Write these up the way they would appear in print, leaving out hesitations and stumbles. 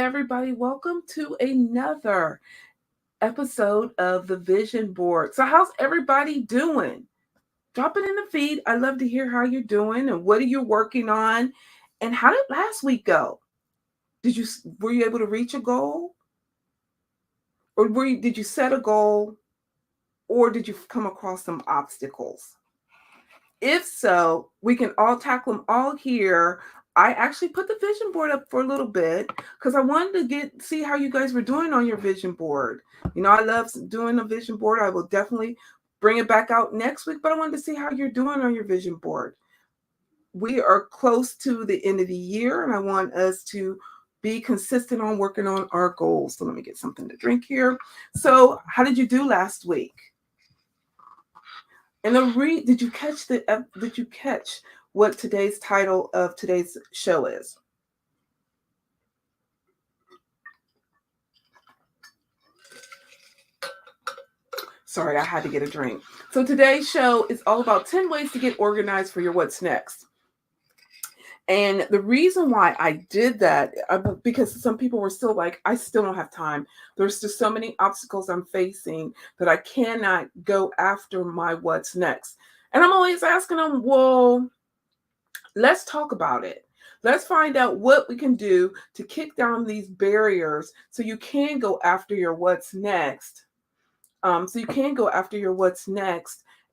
everybody. Welcome to another episode of the Vision Board. So, how's everybody doing? Drop it in the feed. I love to hear how you're doing and what are you working on, and how did last week go? Were you able to reach a goal, or did you set a goal, or did you come across some obstacles? If so, we can all tackle them all here. I actually put the vision board up for a little bit because I wanted to see how you guys were doing on your vision board. I love doing a vision board. I will definitely bring it back out next week, but I wanted to see how you're doing on your vision board. We are close to the end of the year, and I want us to be consistent on working on our goals. So let me get something to drink here. So, how did you do last week? And did you catch what today's title of today's show is? Sorry, I had to get a drink. So today's show is all about 10 ways to get organized for your what's next. And the reason why I did that, because some people were still like, I still don't have time. There's just so many obstacles I'm facing that I cannot go after my what's next. And I'm always asking them, well, let's talk about it. Let's find out what we can do to kick down these barriers so you can go after your what's next.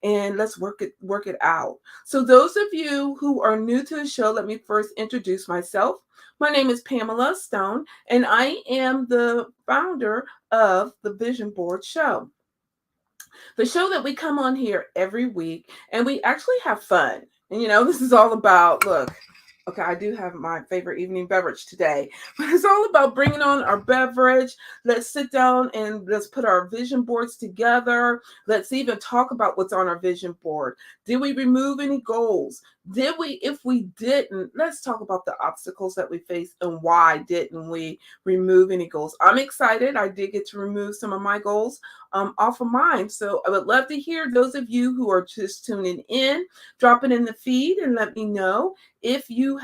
And let's work it out. So those of you who are new to the show, let me first introduce myself. My name is Pamela Stone, and I am the founder of the Vision Board Show. The show that we come on here every week, and we actually have fun. And this is all about, look, okay, I do have my favorite evening beverage today, but it's all about bringing on our beverage. Let's sit down and let's put our vision boards together. Let's even talk about what's on our vision board. Did we remove any goals? If we didn't, let's talk about the obstacles that we face and why didn't we remove any goals. I'm excited. I did get to remove some of my goals off of mine. So I would love to hear those of you who are just tuning in, drop it in the feed and let me know if you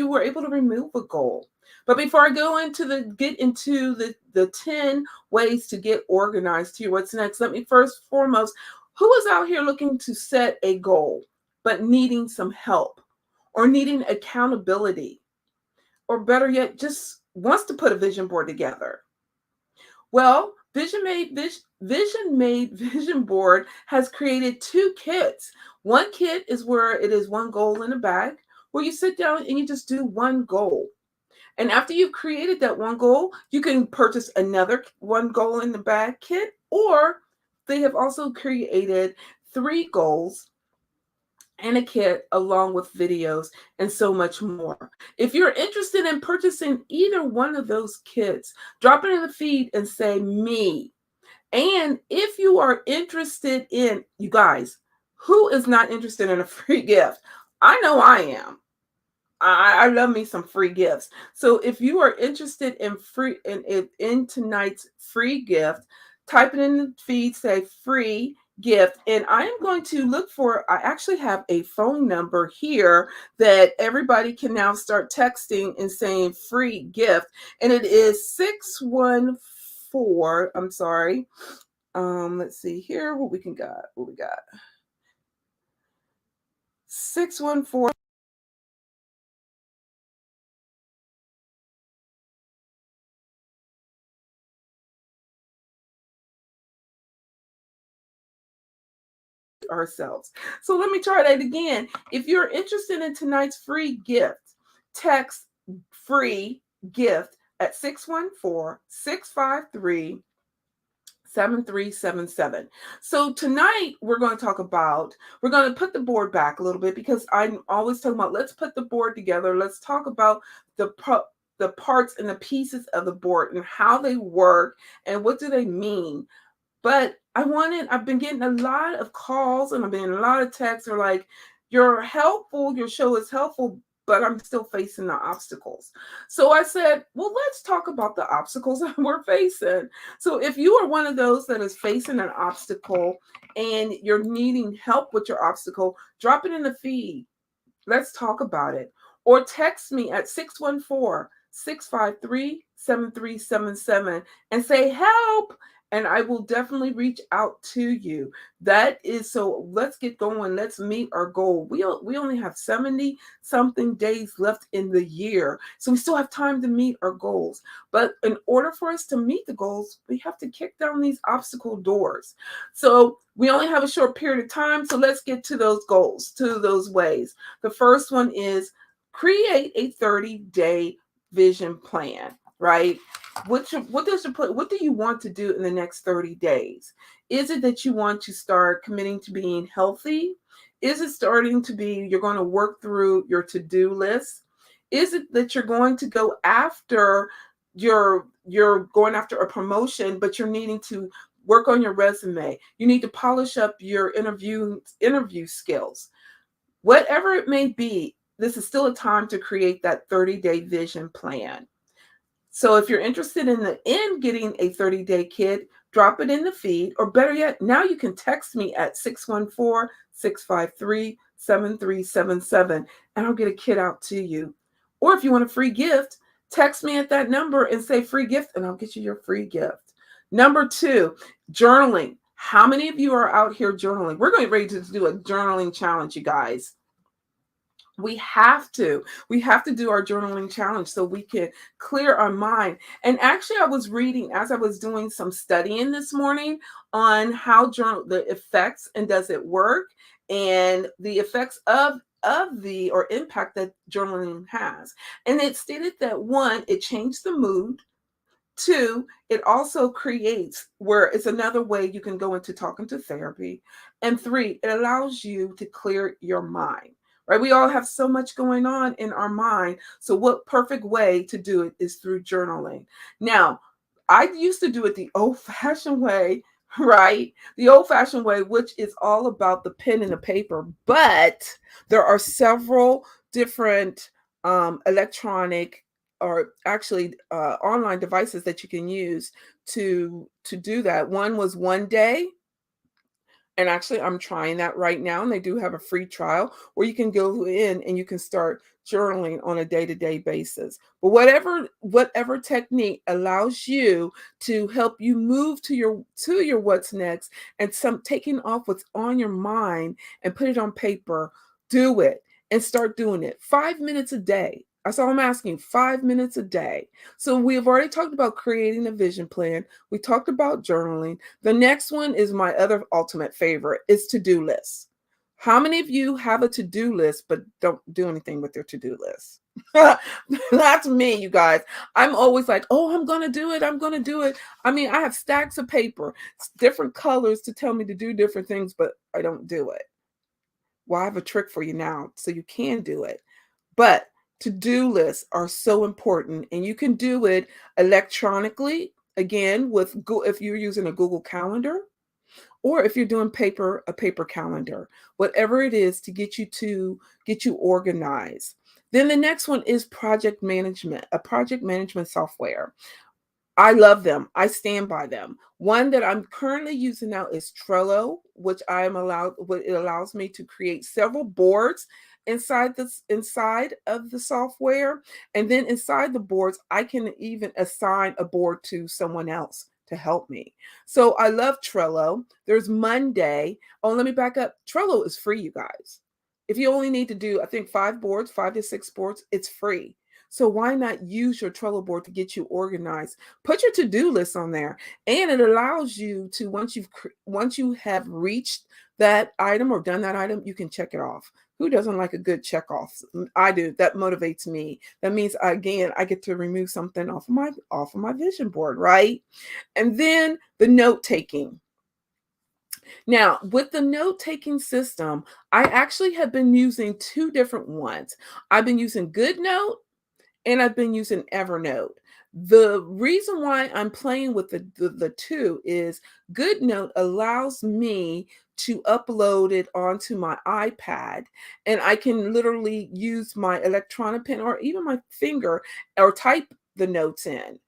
were able to remove a goal. But before I get into the 10 ways to get organized to your what's next, let me first foremost, who is out here looking to set a goal but needing some help or needing accountability, or better yet, just wants to put a vision board together? Well, Vision Made Vision Board has created 2 kits. One kit is where it is one goal in a bag, where you sit down and you just do one goal. And after you've created that one goal, you can purchase another one goal in the bag kit, or they have also created 3 goals and a kit along with videos and so much more. If you're interested in purchasing either one of those kits, drop it in the feed and say me. And if you are interested in, you guys, who is not interested in a free gift? I know I am. I love me some free gifts. So if you are interested in tonight's free gift, type it in the feed, say free gift, and I am going to I actually have a phone number here that everybody can now start texting and saying free gift, and it is 614. I'm sorry. Let's see here what we got. 614 ourselves. So let me try that again. If you're interested in tonight's free gift, text free gift at 614-653-7377. So tonight we're going to put the board back a little bit, because I'm always talking about, let's put the board together. Let's talk about the parts and the pieces of the board and how they work and what do they mean. But I've been getting a lot of calls and I've been getting a lot of texts are like, you're helpful, your show is helpful, but I'm still facing the obstacles. So I said, well, let's talk about the obstacles that we're facing. So if you are one of those that is facing an obstacle and you're needing help with your obstacle, drop it in the feed. Let's talk about it. Or text me at 614 653-7377 and say help, and I will definitely reach out to you. That is, so let's get going. Let's meet our goal. We only have 70 something days left in the year. So we still have time to meet our goals. But in order for us to meet the goals, we have to kick down these obstacle doors. So we only have a short period of time. So let's get to those goals, to those ways. The first one is create a 30-day vision plan, right? What do you want to do in the next 30 days? Is it that you want to start committing to being healthy? Is it starting to be you're going to work through your to-do list? Is it that you're going to go after you're going after a promotion, but you're needing to work on your resume? You need to polish up your interview skills. Whatever it may be, this is still a time to create that 30-day vision plan. So if you're interested in getting a 30-day kit, drop it in the feed, or better yet, now you can text me at 614-653-7377 and I'll get a kit out to you. Or if you want a free gift, text me at that number and say free gift and I'll get you your free gift. Number 2, journaling. How many of you are out here journaling? We're going ready to do a journaling challenge, you guys. We have to do our journaling challenge so we can clear our mind. And actually, I was reading as I was doing some studying this morning on how the effects and does it work, and the effects of the or impact that journaling has. And it stated that 1, it changed the mood. 2, it also creates where it's another way you can go into talking to therapy. And 3, it allows you to clear your mind. Right? We all have so much going on in our mind. So what perfect way to do it is through journaling. Now, I used to do it the old-fashioned way, right? The old-fashioned way, which is all about the pen and the paper. But there are several different electronic or actually online devices that you can use to do that. One was One Day. And actually, I'm trying that right now. And they do have a free trial where you can go in and you can start journaling on a day-to-day basis. But whatever technique allows you to help you move to your what's next and some taking off what's on your mind and put it on paper, do it and start doing it 5 minutes a day. That's all I'm asking, 5 minutes a day. So we have already talked about creating a vision plan. We talked about journaling. The next one is my other ultimate favorite, is to-do lists. How many of you have a to-do list but don't do anything with their to-do list? That's me, you guys. I'm always like, oh, I'm going to do it. I'm going to do it. I mean, I have stacks of paper, different colors to tell me to do different things, but I don't do it. Well, I have a trick for you now so you can do it. But to-do lists are so important, and you can do it electronically, again, if you're using a Google Calendar, or if you're doing a paper calendar, whatever it is to get you organized. Then the next one is project management, a project management software. I love them. I stand by them. One that I'm currently using now is Trello, which it allows me to create several boards inside of the software. And then inside the boards, I can even assign a board to someone else to help me. So I love Trello. There's Monday. Oh, let me back up. Trello is free, you guys. If you only need to do, I think 5 to 6 boards, it's free. So why not use your Trello board to get you organized? Put your to-do list on there, and it allows you to, once you have reached that item or done that item, you can check it off. Who doesn't like a good check off? I do. That motivates me. That means I get to remove something off of my vision board, right? And then the note taking. Now, with the note-taking system, I actually have been using 2 different ones. I've been using GoodNote and I've been using Evernote. The reason why I'm playing with the 2 is GoodNote allows me to upload it onto my iPad, and I can literally use my electronic pen or even my finger or type the notes in.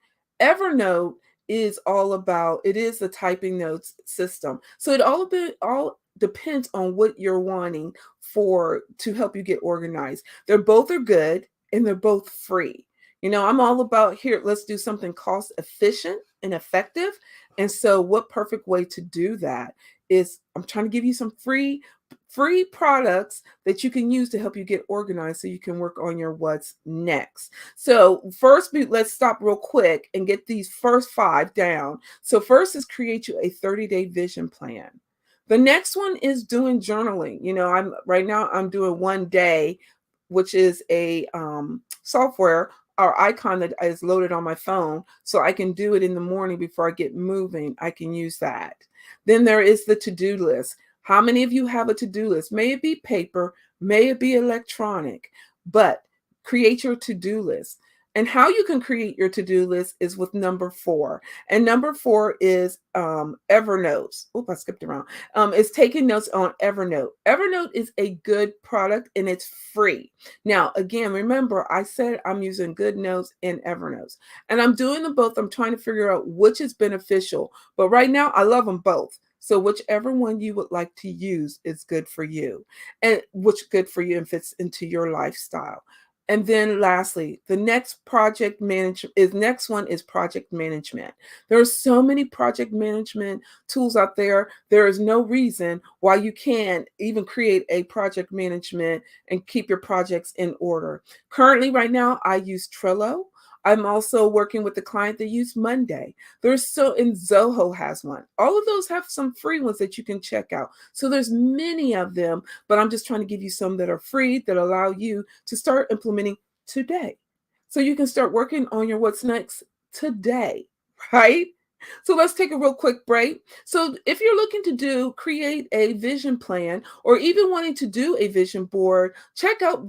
Evernote is the typing notes system. So it all depends on what you're wanting to help you get organized. Both are good and they're both free. I'm all about here, let's do something cost efficient and effective. And so what perfect way to do that is I'm trying to give you some free products that you can use to help you get organized so you can work on your what's next. So first, let's stop real quick and get these first 5 down. So first is create you a 30-day vision plan. The next one is doing journaling. I'm right now I'm doing 1 day, which is a software or icon that is loaded on my phone, so I can do it in the morning before I get moving. I can use that. Then there is the to-do list. How many of you have a to-do list? May it be paper, may it be electronic, but create your to-do list. And how you can create your to-do list is with number 4. And number 4 is Evernote. Oop, I skipped around. It's taking notes on Evernote. Evernote is a good product and it's free. Now, again, remember, I said I'm using GoodNotes and Evernote. And I'm doing them both. I'm trying to figure out which is beneficial. But right now, I love them both. So whichever one you would like to use is good for you, and which good for you and fits into your lifestyle. And then lastly, the next next one is project management. There are so many project management tools out there. There is no reason why you can't even create a project management and keep your projects in order. Currently, right now, I use Trello. I'm also working with a client that use Monday. And Zoho has one. All of those have some free ones that you can check out. So there's many of them, but I'm just trying to give you some that are free that allow you to start implementing today. So you can start working on your what's next today, right? So let's take a real quick break. So if you're looking to create a vision plan or even wanting to do a vision board, check out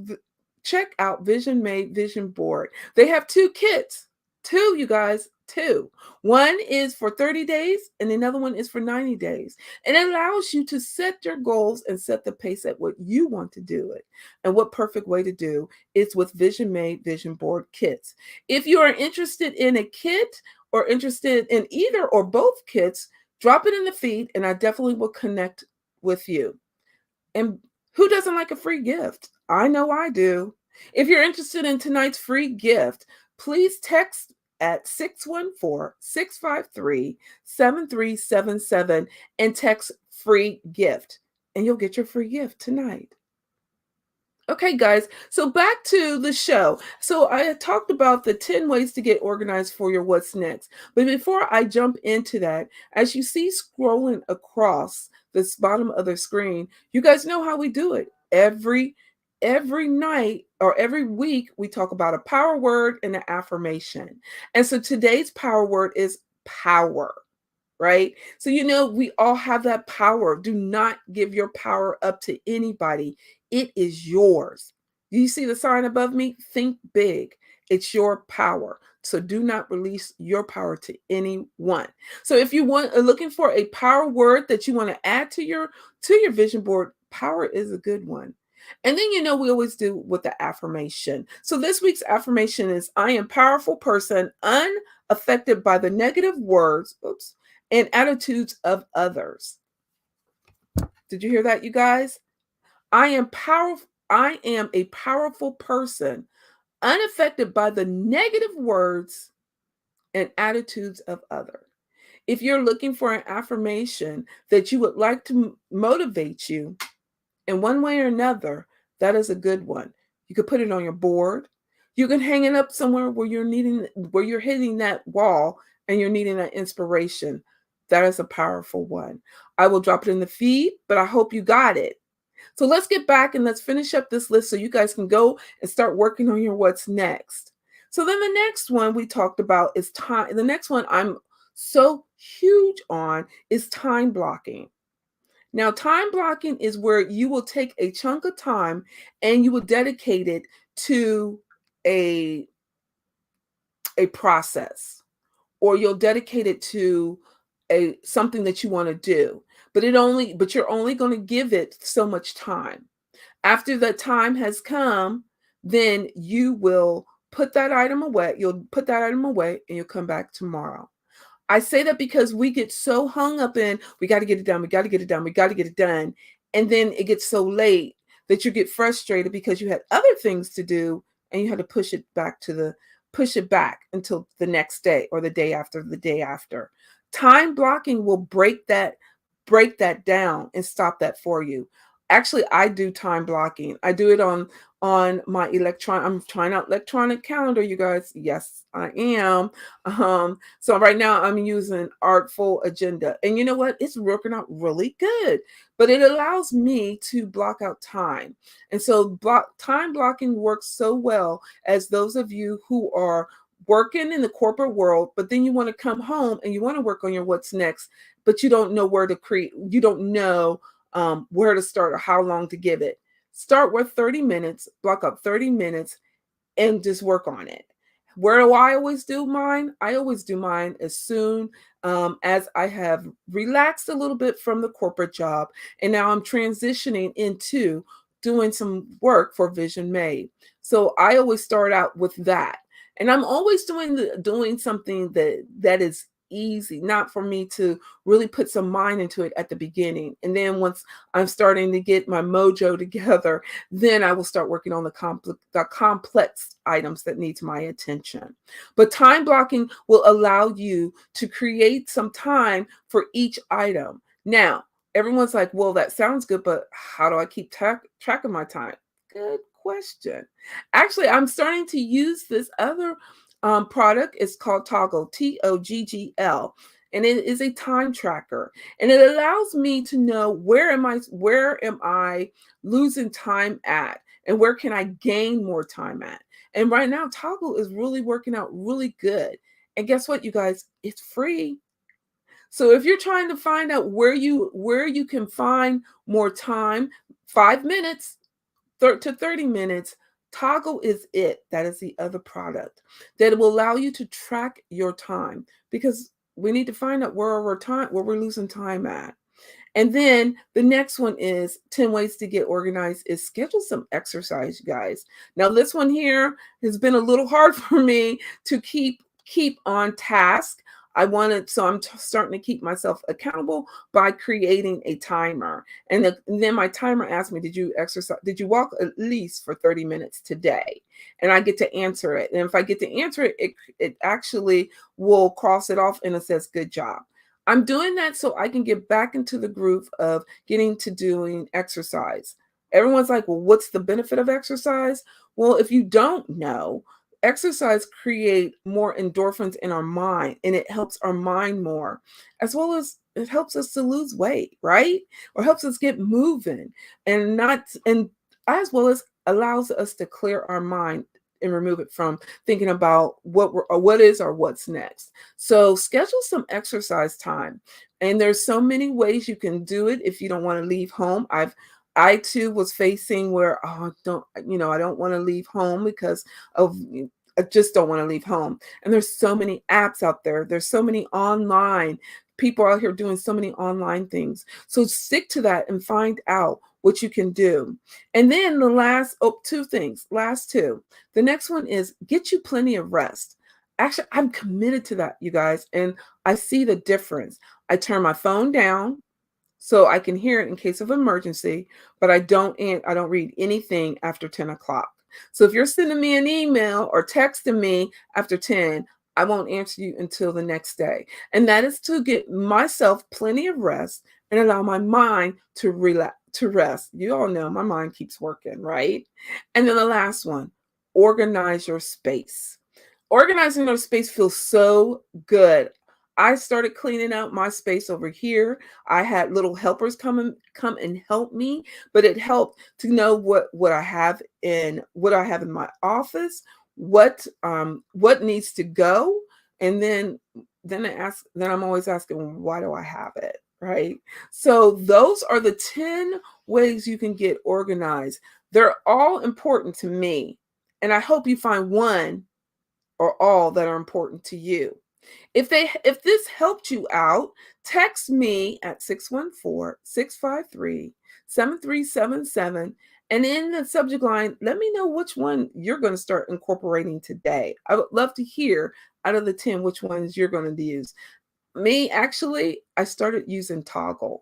Vision Made Vision Board. They have 2 kits. 2, you guys, 2. One is for 30 days and another one is for 90 days. And it allows you to set your goals and set the pace at what you want to do it. And what perfect way to do is with Vision Made Vision Board kits. If you are interested in a kit or interested in either or both kits, drop it in the feed and I definitely will connect with you. And who doesn't like a free gift? I know I do. If you're interested in tonight's free gift, please text at 614-653-7377 and text free gift, and you'll get your free gift tonight. Okay, guys, so back to the show. So I had talked about the 10 ways to get organized for your what's next. But before I jump into that, as you see scrolling across this bottom of the screen, you guys know how we do it. Every night or every week, we talk about a power word and an affirmation. And so today's power word is power. Right? So, we all have that power. Do not give your power up to anybody. It is yours. Do you see the sign above me? Think big. It's your power. So do not release your power to anyone. So if you are looking for a power word that you want to add to your vision board, power is a good one. And then we always do with the affirmation. So this week's affirmation is I am a powerful person, unaffected by the negative words, and attitudes of others. Did you hear that, you guys? I am a powerful person, unaffected by the negative words and attitudes of others. If you're looking for an affirmation that you would like to motivate you in one way or another, that is a good one. You could put it on your board. You can hang it up somewhere where you're hitting that wall and you're needing that inspiration. That is a powerful one. I will drop it in the feed, but I hope you got it. So let's get back and let's finish up this list so you guys can go and start working on your what's next. So then the next one we talked about is time. The next one I'm so huge on is time blocking. Now, time blocking is where you will take a chunk of time and you will dedicate it to a process, or you'll dedicate it to something that you want to do. But you're only going to give it so much time. After that time has come, then you will put that item away. You'll put that item away and you'll come back tomorrow. I say that because we get so hung up in, we got to get it done, we got to get it done, we got to get it done. And then it gets so late that you get frustrated because you had other things to do and you had to push it back to push it back until the next day or the day after the day after. Time blocking will break that down and stop that for you. Actually, I do time blocking. I do it on my I'm trying out electronic calendar, you guys. Yes, I am. So right now I'm using Artful Agenda. And you know what? It's working out really good. But it allows me to block out time. And so time blocking works so well as those of you who are working in the corporate world, but then you want to come home and you want to work on your what's next, but you don't know where to create, you don't know where to start or how long to give it. Start with 30 minutes, block up 30 minutes, and just work on it. Where do I always do mine? I always do mine as soon as I have relaxed a little bit from the corporate job, and now I'm transitioning into doing some work for Vision Made. So I always start out with that, and I'm always doing something that is easy, not for me to really put some mind into it at the beginning. And then once I'm starting to get my mojo together, then I will start working on the complex items that needs my attention. But time blocking will allow you to create some time for each item. Now, everyone's like, well, that sounds good, but how do I keep track of my time? Good question. Actually, I'm starting to use this other product. It's called Toggl, Toggl, and it is a time tracker, and it allows me to know where am I losing time at, and where can I gain more time at. And right now, Toggl is really working out really good. And guess what, you guys? It's free. So if you're trying to find out where you can find more time, 5 minutes to 30 minutes, Toggl is it. That is the other product that will allow you to track your time, because we need to find out where we're losing time at. And then the next one is 10 ways to get organized is schedule some exercise, you guys. Now this one here has been a little hard for me to keep on task. I'm starting to keep myself accountable by creating a timer. And then my timer asks me, did you exercise? Did you walk at least for 30 minutes today? And I get to answer it. And if I get to answer it, it actually will cross it off and it says, good job. I'm doing that so I can get back into the groove of getting to doing exercise. Everyone's like, well, what's the benefit of exercise? Well, if you don't know, exercise create more endorphins in our mind, and it helps our mind more, as well as it helps us to lose weight, right? Or helps us get moving, and as well as allows us to clear our mind and remove it from thinking about what is or what's next. So schedule some exercise time. And there's so many ways you can do it if you don't want to leave home. I too was facing where I don't want to leave home because of I just don't want to leave home. And there's so many apps out there. There's so many online people out here doing so many online things. So stick to that and find out what you can do. And then the last two. The next one is get you plenty of rest. Actually, I'm committed to that, you guys, and I see the difference. I turn my phone down so I can hear it in case of emergency, but I don't read anything after 10 o'clock. So if you're sending me an email or texting me after 10, I won't answer you until the next day. And that is to get myself plenty of rest and allow my mind to relax, to rest. You all know my mind keeps working, right? And then the last one, organize your space. Organizing your space feels so good. I started cleaning out my space over here. I had little helpers come and help me, but it helped to know what I have in my office, what needs to go, and then I'm always asking, why do I have it? Right? So those are the 10 ways you can get organized. They're all important to me, and I hope you find one or all that are important to you. If this helped you out, text me at 614-653-7377, and in the subject line, let me know which one you're going to start incorporating today. I would love to hear out of the 10 which ones you're going to use. Me, actually, I started using Toggl.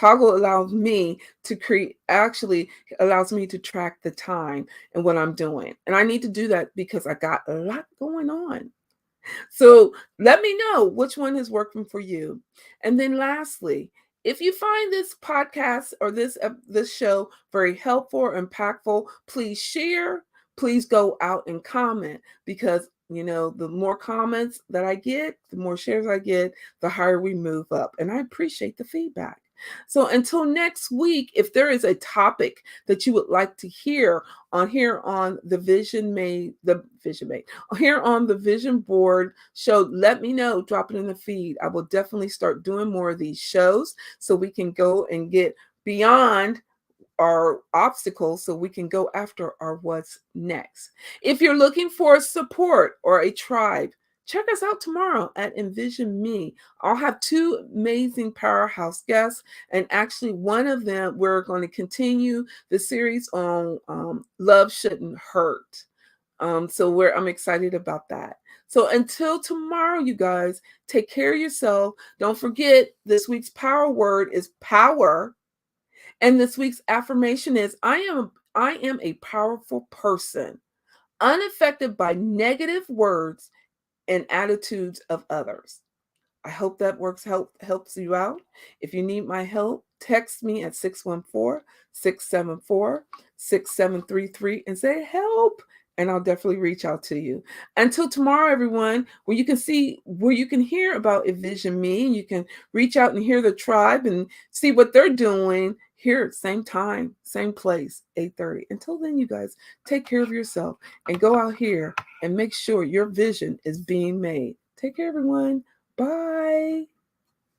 Toggle allows me to create, actually allows me to track the time and what I'm doing. And I need to do that because I got a lot going on. So let me know which one is working for you. And then lastly, if you find this podcast or this show very helpful or impactful, please share. Please go out and comment, because the more comments that I get, the more shares I get, the higher we move up. And I appreciate the feedback. So until next week, if there is a topic that you would like to hear here on the here on the Vision Board show, let me know. Drop it in the feed. I will definitely start doing more of these shows so we can go and get beyond our obstacles so we can go after our what's next. If you're looking for support or a tribe, check us out tomorrow at Envision Me. I'll have two amazing powerhouse guests, and actually one of them, we're going to continue the series on Love Shouldn't Hurt. I'm excited about that. So until tomorrow, you guys, take care of yourself. Don't forget, this week's power word is power. And this week's affirmation is I am a powerful person, unaffected by negative words and attitudes of others. I hope that helps you out. If you need my help, text me at 614-674-6733 and say help, and I'll definitely reach out to you. Until tomorrow, everyone, where you can hear about Envision Me, and you can reach out and hear the tribe and see what they're doing here, same time, same place, 8:30. Until then, you guys, take care of yourself and go out here and make sure your vision is being made. Take care, everyone. Bye.